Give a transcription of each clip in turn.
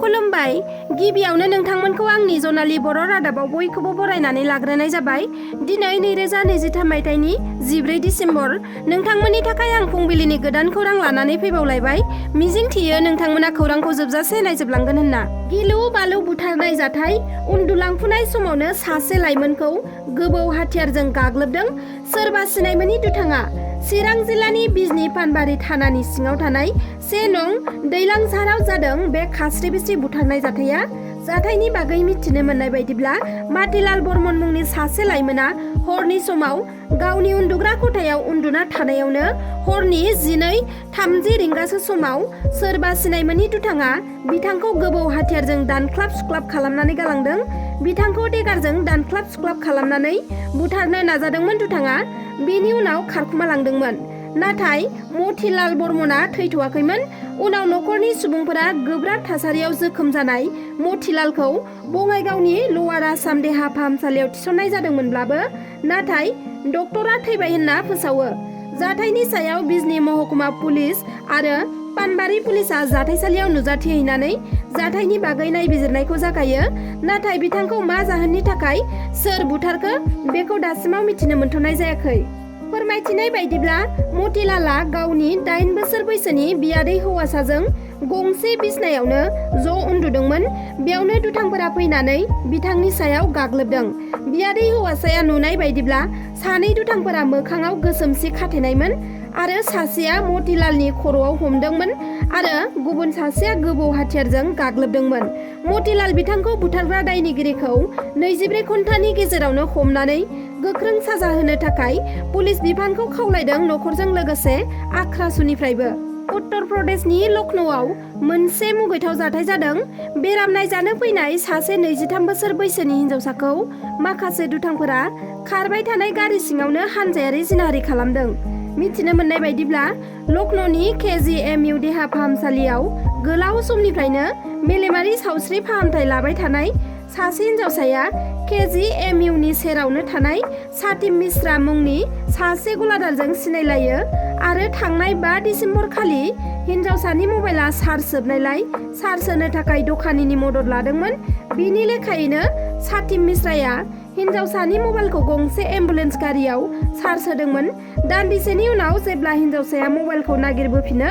खुलुमबाय। गिबियावनो नोंथांमोनखौ आंनि जनालि बर' रादाबाव बयखौबो बरायनानै लाग्रोनाय जाबाय। दिनै 2023 मायथाइनि 14 डिसेम्बर। नोंथांमोननि थाखाय आं फुंबिलिनि गोदान खौरां लानानै फैबावलायबाय। मिजिंथियो नोंथांमोना खौरांखौ जोबजासे नायजोबलांगोन होनना। गिलु बालु बुथारनाय जाथाय। उन्दुलांफुनाय समावनो सासे लाइमोनखौ गोबौ हाथियारजों गाग्लोबदों सोरबा सिनायमोनि दुथाङा। चिरां जिल्लानि बिजनी पानबारि थानानि सिङाव थानाय 1 नं दैलांसाराव जादों बे खास्रि बिस्रि बुथारनाय जाथाया। जाथायनि बागै मिथिनो मोननाय बायदिब्ला माटिलाल बर्मन मुंनि सासे लाइमोना हरनि समाव गावनि उन्दुग्रा खथायाव उन्दुना थानायावनो हरनि 12:30 रिंगासो समाव सोरबा सिनायमोनि दुथाङा बिथांखौ गोबौ हाथियारजों दानख्लाब सुख्लाब खालामनानै गालांदों। बिथांखौ देगारजों दानख्लाब सुख्लाब खालामनानै बुथारनो नाजादोंमोन दुथाङा। बेनि उनाव खारखुमा लांदोंमोन। नाथाय मथिलाल बर्मना थैथ'वाखैमोन। उनाव नखरनि सुबुंफोरा गोब्राब थासारियाव जोखोम जानाय मथिलालखौ बङाइगावनि लवार आसाम देहा फाहामसालियाव थिसननाय जादोंमोनब्लाबो नाथाय डक्टरा थैबाय होनना फोसावो। जाथायनि सायाव बिजनी महकुमा पुलिस आरो पानबारि पुलिसआ जाथायसालियाव नुजाथिहैनानै जाथायनि बागै नायबिजिरनायखौ जागायो। नाथाय बिथांखौ मा जाहोननि थाखाय सोर बुथारखो बेखौ दासिमाव मिथिनो मोनथ'नाय जायाखै। फोरमायथिनाय बायदिब्ला मतिलालआ गावनि 8 बोसोर बैसोनि बियादै हौवासाजों गंसे बिसनायावनो ज' उन्दुदोंमोन। बेयावनो दुथांफोरा फैनानै बिथांनि सायाव गाग्लोबदों। बियादै हौवासाया नुनाय बायदिब्ला सानै दुथांफोरा मोखाङाव गोसोम सि खाथेनायमोन आरो सासेया मतिलालनि खर'आव हमदोंमोन आरो गुबुन सासेया गोबौ हाथियारजों गाग्लोबदोंमोन। मतिलाल बिथांखौ बुथारग्रा दायनिगिरिखौ 24 घन्टानि गेजेरावनो हमनानै गोख्रों साजा होनो थाखाय पुलिस बिफानखौ खावलायदों नखरजों लोगोसे आख्रासुनिफ्रायबो। उत्तर प्रदेशनि लखनौआव मोनसे मुगैथाव जाथाय जादों। बेराम नायजानो फैनाय सासे 23 बोसोर बैसोनि हिन्जावसाखौ माखासे दुथांफोरा खारबाय थानाय गारि सिङावनो हानजायारि जिनाहारि खालामदों। मिथिनो मोननाय बायदिब्ला लखनौनि KGMU देहा फाहामसालियाव गोलाव समनिफ्रायनो मेलेमारि सावस्रि फाहामथाय लाबाय थानाय सासे हिन्जावसाया KGMUनि सेरावनो थानाय सातिम मिश्रा मुंनि सासे गलादारजों सिनायलायो आरो थांनाय 5 डिसेम्बर खालि हिन्जावसानि मबाइला चार्ज जोबनायलाय चार्ज होनो थाखाय दखानिनि मदद लादोंमोन। बिनि लेखायैनो सातिम मिश्राया हिन्जावसानि मबाइलखौ गंसे एम्बुलेन्स गारियाव चार्ज होदोंमोन। दान्दिसेनि उनाव जेब्ला हिन्जावसाया मबाइलखौ नागिरबोफिनो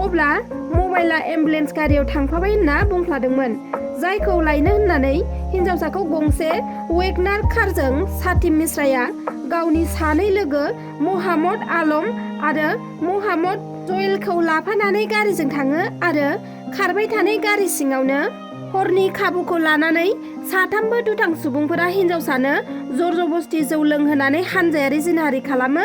अब्ला मबाइला एम्बुलेन्स गारियाव थांफाबाय होनना बुंफ्लादोंमोन। जायखौ लायनो होननानै हिन्जावसाखौ गंसे वेगनार कारजों सातिम मिश्राया गावनि 2 लोगो महम्मद आलम आरो महम्मद जयेलखौ लाफानानै गारिजों थाङो आरो खारबाय थानाय गारि सिङावनो हरनि खाबुखौ लानानै साथामबो दुथां सुबुंफोरा हिन्जावसानो जरजबस्ति जौ लोंहोनानै हानजायारि जिनाहारि खालामो।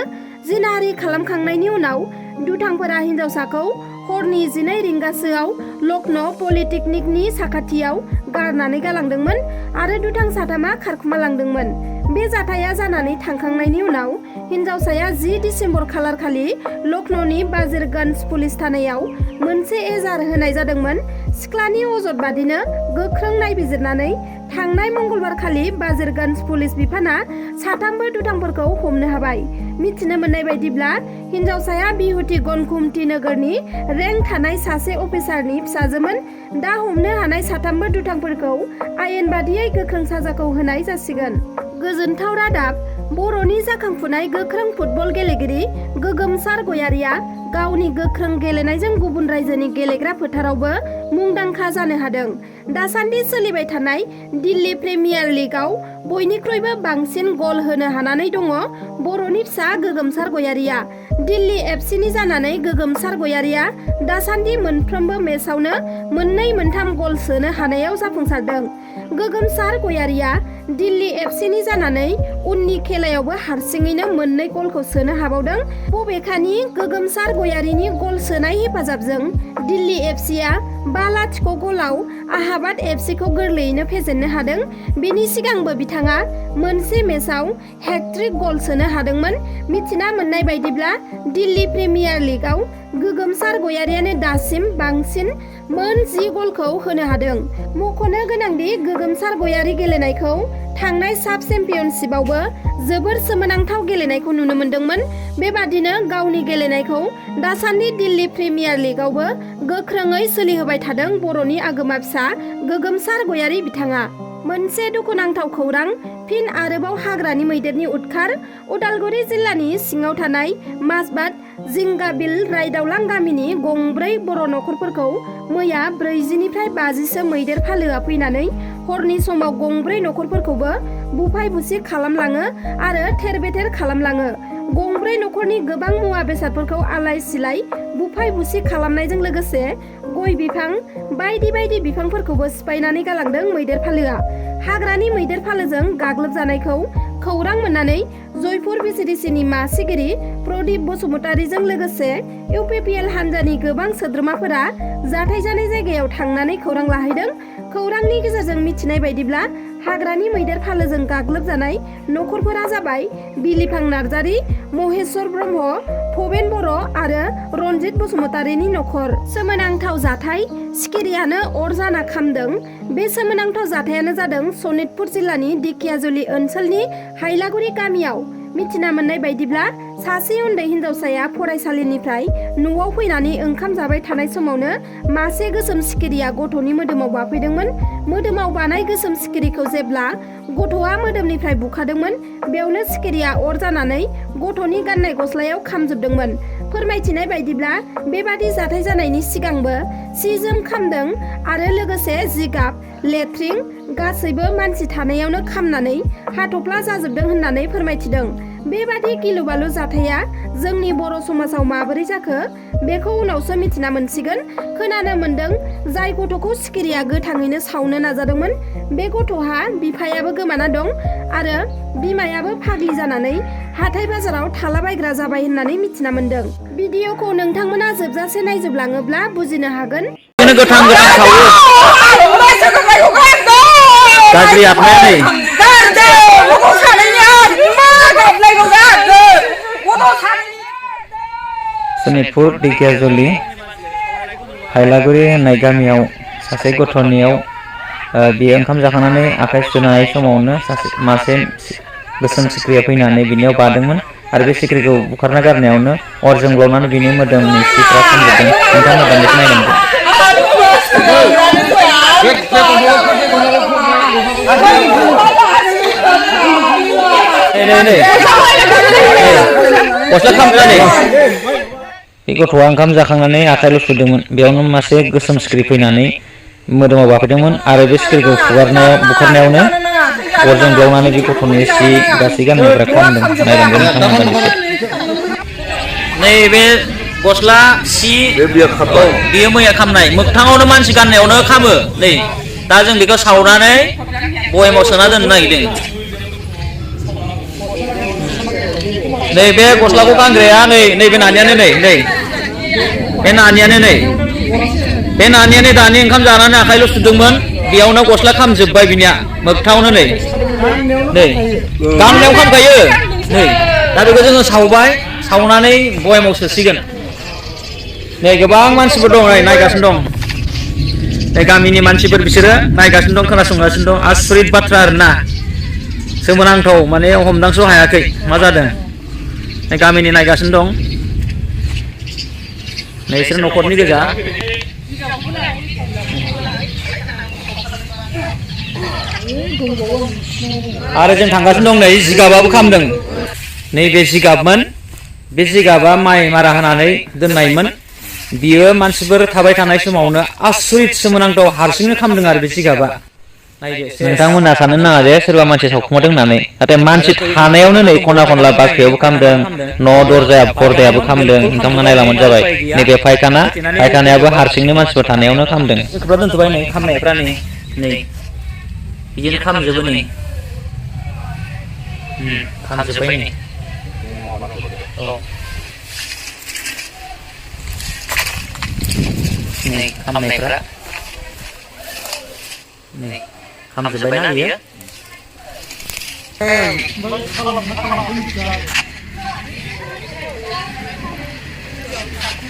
जिनाहारि खालामखांनायनि उनाव दुथांफोरा हिन्जावसाखौ हरनि 12 रिंगासोआव लखनौ पलिटेकनिकनि साखाथियाव गारनानै गालांदोंमोन आरो दुथां साथामा खारखुमा लांदोंमोन। बे जाथाया जानानै थांखांनायनि उनाव हिन्जावसाया 10 डिसेम्बर खालारखालि लखनौनि बाजिरगन्ज पुलिस थानायाव मोनसे एजार होनाय जादोंमोन। सिख्लानि अजद बादिनो गोख्रों नायबिजिरनानै थांनाय मंगलबार खालि बाजिरगन्ज पुलिस बिफाना साथामबो दुथांफोरखौ हमनो हाबाय। मिथिनो मोननाय बायदिब्ला हिन्जावसाया बिहुति गनकुमति नोगोरनि रेंक थानाय सासे अफिसारनि फिसाजोमोन। दा हमनो हानाय साथामबो दुथांफोरखौ आयेन बादियै गोख्रों साजाखौ होनाय जासिगोन। गोजोनथाव रादाब। बर'नि जाखांफुनाय गोख्रों फुटबल गेलेगिरि गोगोमसार गयारिया गावनि गोख्रों गेलेनायजों गुबुन रायजोनि गेलेग्रा फोथारावबो मुंदांखा जानो हादों। दासान्दि सोलिबाय थानाय दिल्ली प्रिमियार लीगआव बयनिख्रुइबो बांसिन गल होनो हानानै दङ बर'नि फिसा गोगोमसार गयारिया। दिल्ली एफसिनि जानानै गोगोमसार गयारिया दासान्दि मोनफ्रोमबो मेचआवनो 2-3 गल सोनो हानायाव जाफुंसारदों। गोगोमसार गयारिया दिल्ली एफसिनि जानानै उननि खेलायावबो हारसिङैनो 2 गलखौ सोनो हाबावदों। बबेखानि गोगोमसार गयारिनि गल सोनाय हेफाजाबजों दिल्ली एफसिया 5-0 गलाव आहाबाद एफसिखौ गोरलैयैनो फेजेननो हादों। बेनि सिगांबो बिथाङा मोनसे मेचआव हेट्रिक गल सोनो हादोंमोन। मिथिना मोननाय बायदिब्ला दिल्ली प्रिमियार लीगआव गोगोमसार गयारियानो दासिम बांसिन मोन 10 गलखौ होनो हादों। मख'नो गोनांदि गोगोमसार गयारि गेलेनायखौ थांनाय साब चेम्पियनशिपआवबो जोबोर सोमोनांथाव गेलेनायखौ नुनो मोन्दोंमोन। बेबादिनो गावनि गेलेनायखौ दासान्दि दिल्ली प्रिमियार लीगआवबो गोख्रोङै सोलिहोबाय थादों बर'नि आगोमा फिसा गोगोमसार गयारि बिथाङा। मोनसे दुखुनांथाव खौरां, फिन आरोबाव हाग्रानि मैदेरनि उदखार। उदालगुरि जिल्लानि सिङाव थानाय माजबाद जिंगाबिल रायदावलां गामिनि गंब्रै बर' नखरफोरखौ मैया 40निफ्राय 50सो मैदेर फालोआ फैनानै हरनि समाव गंब्रै नखरफोरखौबो बुफाय बुसि खालामलाङो आरो थेर बेथेर खालामलाङो। गंब्रै नखरनि गोबां मुवा बेसादफोरखौ आलाय सिलाय बुफाय बुसि खालामनायजों लोगोसे गय बिफां बायदि बायदि बिफांफोरखौबो सिफायनानै गालांदों मैदेर फालोआ। हाग्रानि मैदेर फालोजों गाग्लोबजानायखौ खौरां मोननानै जयपुर बिसिडिसिनि मासिगिरि प्रदीप बसुमतारीजों लोगोसे इउपिपिएल हान्जानि गोबां सोद्रोमाफोरा जाथाय जानाय जायगायाव थांनानै खौरां लाहैदों। खौरांनि गेजेरजों मिथिनाय बायदिब्ला हाग्रानि मैदेर फालोजों गाग्लोबजानाय नखरफोरा जाबाय बिलिफां नार्जारी, महेश्वर ब्रह्म, भबेन बर' आरो रनजित बसुमतारीनि नखर। सोमोनांथाव जाथाय, सिखिरियानो अर जाना खामदों। बे सोमोनांथाव जाथायानो जादों सनितपुर जिल्लानि दिखियाजुलि ओनसोलनि हाइलागुरि गामियाव। मिथिना मोननाय बायदिब्ला सासे उन्दै हिन्जावसाया फरायसालिनिफ्राय न'आव फैनानै ओंखाम जाबाय थानाय समावनो मासे गोसोम सिखिरिया गथ'नि मोदोमाव बाफैदोंमोन। मोदोमाव बानाय गोसोम सिखिरिखौ जेब्ला गथ'आ मोदोमनिफ्राय बुखादोंमोन, बेयावनो सिखिरिया अर जानानै गथ'नि गाननाय गस्लायाव खामजोबदोंमोन। फोरमायथिनाय बायदिब्ला बेबादि जाथाय जानायनि सिगांबो सि जोम खामदों आरो लोगोसे जिगाब, लेट्रिं गासैबो मानसि थानायावनो खामनानै हाथफ्ला जाजोबदों होननानै फोरमायथिदों। बेबादि गिलु बालु जाथाया जोंनि बर' समाजाव माबोरै जाखो बेखौ उनावसो मिथिना मोनसिगोन। खोनानो मोन्दों जाय गथ'खौ सिखिरिया गोथाङैनो सावनो नाजादोंमोन, बे गथ'हा बिफायाबो गोमाना दं आरो बिमायाबो फाग्लि जानानै हाथाय बाजाराव थालाबायग्रा जाबाय होननानै मिथिना मोन्दों। भिडिअखौ नोंथांमोना जोबजासे नायजोबलाङोब्ला बुजिनो हागोन। गोथां गोथां सावो गाज्रि आबहावाया सनितपुर दिखियाजुलि हाइलागुरि होननाय गामियाव सासे गथ'नियाव बियो ओंखाम जाखांनानै आखाइ सुनाय समावनो मासे गोसोम सिख्रिया फैनानै बिनियाव बादोंमोन आरो बे सिख्रिखौ बुखारना गारनायावनो अर जोंब्लावनानै बिनि मोदोमनि सिफ्रा खामजोबदों। नोंथांमोना दान्दिसे नायनांगौ। बे गथ'आ ओंखाम जाखांनानै आखाइल' सुदोंमोन, बेयावनो मासे गोसोम सिख्रि फैनानै मोदोमाव बाफैदोंमोन आरो बे सिख्रिखौ बुखारनायावनो अर जोंब्लावनानै बे गथ'नि सि गासै गाननायफ्रा खामदों। नायलांदो नोंथांमोना दान्दिसे। नैबे गस्ला सि बियो मैया खामनाय मोगथाङावनो मानसि गाननायावनो खामो। नै दा जों बेखौ सावनानै बयेमाव सोना दोननो नागिरदों। नै बे गस्लाखौ गानग्राया नैबे नानियानो बे नानियानो दानि ओंखाम जानानै आखाइल' सुदोंमोन, बेयावनो गस्ला खामजोब्बाय बिनिया मोगथाङावनो नै गाननायाव खामखायो। नै दा बेखौ जोङो सावबाय, सावनानै बयेमाव सोसिगोन। नै गोबां मानसिफोर दं, नायगासिनो दं। नै गामिनि मानसिफोर बिसोरो नायगासिनो दं, खोनासंगासिनो दं। आसरित बाथ्रा आरोना, सोमोनांथाव, माने हमदांस' हायाखै मा जादों। नै गामिनि नायगासिनो दं। नै बिसोर न'खरनि गोजा। आरो जों थांगासिनो दं। नै जिगाबाबो खामदों। नैबे जिगाबमोन, बे जिगाबा माइ मारा होनानै दोननायमोन। बियो मानसिफोर थाबाय थानाय समावनो आसरित सोमोनांथाव हारसिंनो खामदों आरो बे जिगाबा। नोंथांमोना साननो नाङा जे सोरबा मानसि सावखुमादों होननानै, नाथाय मानसि थानायावनो नै खना खनला बाख्रियावबो खामदों, न' दरजा पर्दायाबो खामदों। नोंथांमोना नायलांबानो जाबाय। नैबे फायखानायाबो हारसिंनो मानसिफोर थानायावनो खामदों। दोनथ'बाय नै खामनायफ्रा नै बिदिनो खामजोबो नै खामजोब्बाय नै। नै खामनायफ्रा नै खामजोब्बायना बियो।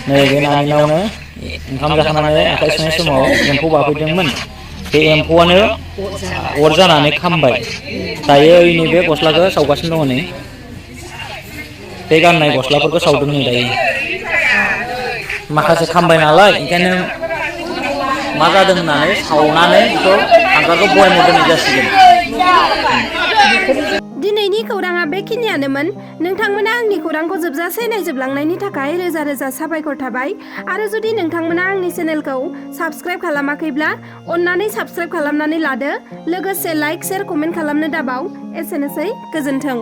नैबे नानिनावनो ओंखाम जाखांनानै आखाइ सुनाय समाव एम्फौ बाफैदोंमोन। बे एम्फौआनो अर जानानै खामबाय। दायो नैबे गस्लाखौ सावगासिनो दङ नै। बे गाननाय गस्लाफोरखौ सावदों नै दायो। माखासे खामबाय नालाय ओंखायनो मा जादों होननानै सावनानै बेखौ हांगारखौ बयामाव दोननाय जासिगोन। दिनैनि खौराङा बेखिनियानोमोन। नोंथांमोना आंनि खौरांखौ जोबजासे नायजोबलांनायनि थाखाय रोजा रोजा साबायखर थाबाय। आरो जुदि नोंथांमोना आंनि चेनेलखौ साबस्क्राइब खालामाखैब्ला अन्नानै साबस्क्राइब खालामनानै लादो। लोगोसे लाइक, शेयार, कमेन्ट खालामनो दाबाव। एसेनोसै, गोजोन्थों।